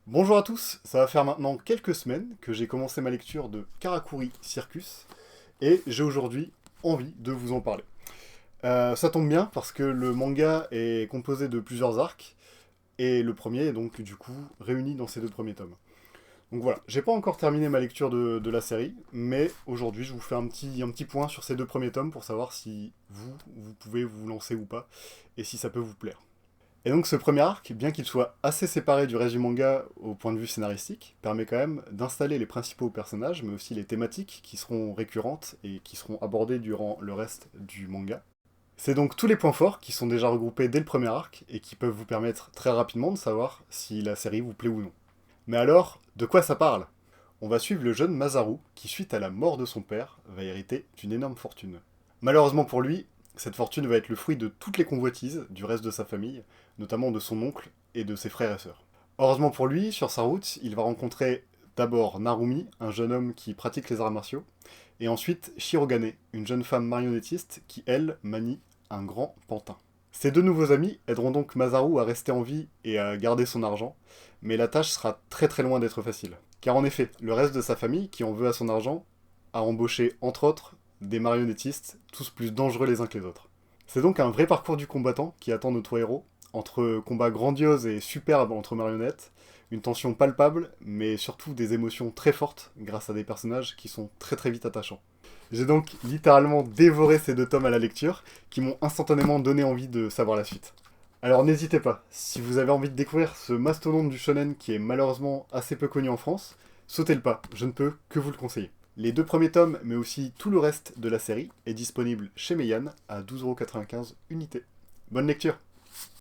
Bonjour à tous, ça va faire maintenant quelques semaines que j'ai commencé ma lecture de Karakuri Circus et j'ai aujourd'hui envie de vous en parler. Ça tombe bien parce que le manga est composé de plusieurs arcs et le premier est donc du coup réuni dans ces deux premiers tomes. Donc voilà, j'ai pas encore terminé ma lecture de la série, mais aujourd'hui je vous fais un petit point sur ces deux premiers tomes pour savoir si vous pouvez vous lancer ou pas et si ça peut vous plaire. Et donc ce premier arc, bien qu'il soit assez séparé du reste du manga au point de vue scénaristique, permet quand même d'installer les principaux personnages, mais aussi les thématiques qui seront récurrentes et qui seront abordées durant le reste du manga. C'est donc tous les points forts qui sont déjà regroupés dès le premier arc et qui peuvent vous permettre très rapidement de savoir si la série vous plaît ou non. Mais alors, de quoi ça parle? On va suivre le jeune Masaru qui, suite à la mort de son père, va hériter d'une énorme fortune. Malheureusement pour lui, cette fortune va être le fruit de toutes les convoitises du reste de sa famille, notamment de son oncle et de ses frères et sœurs. Heureusement pour lui, sur sa route, il va rencontrer d'abord Narumi, un jeune homme qui pratique les arts martiaux, et ensuite Shirogane, une jeune femme marionnettiste qui, elle, manie un grand pantin. Ces deux nouveaux amis aideront donc Masaru à rester en vie et à garder son argent, mais la tâche sera très très loin d'être facile. Car en effet, le reste de sa famille, qui en veut à son argent, a embauché, entre autres, des marionnettistes, tous plus dangereux les uns que les autres. C'est donc un vrai parcours du combattant qui attend notre héros, entre combats grandioses et superbes entre marionnettes, une tension palpable, mais surtout des émotions très fortes grâce à des personnages qui sont très très vite attachants. J'ai donc littéralement dévoré ces deux tomes à la lecture, qui m'ont instantanément donné envie de savoir la suite. Alors n'hésitez pas, si vous avez envie de découvrir ce mastodonte du shonen qui est malheureusement assez peu connu en France, sautez le pas, je ne peux que vous le conseiller. Les deux premiers tomes, mais aussi tout le reste de la série, est disponible chez Meian à 12,95€ unité. Bonne lecture!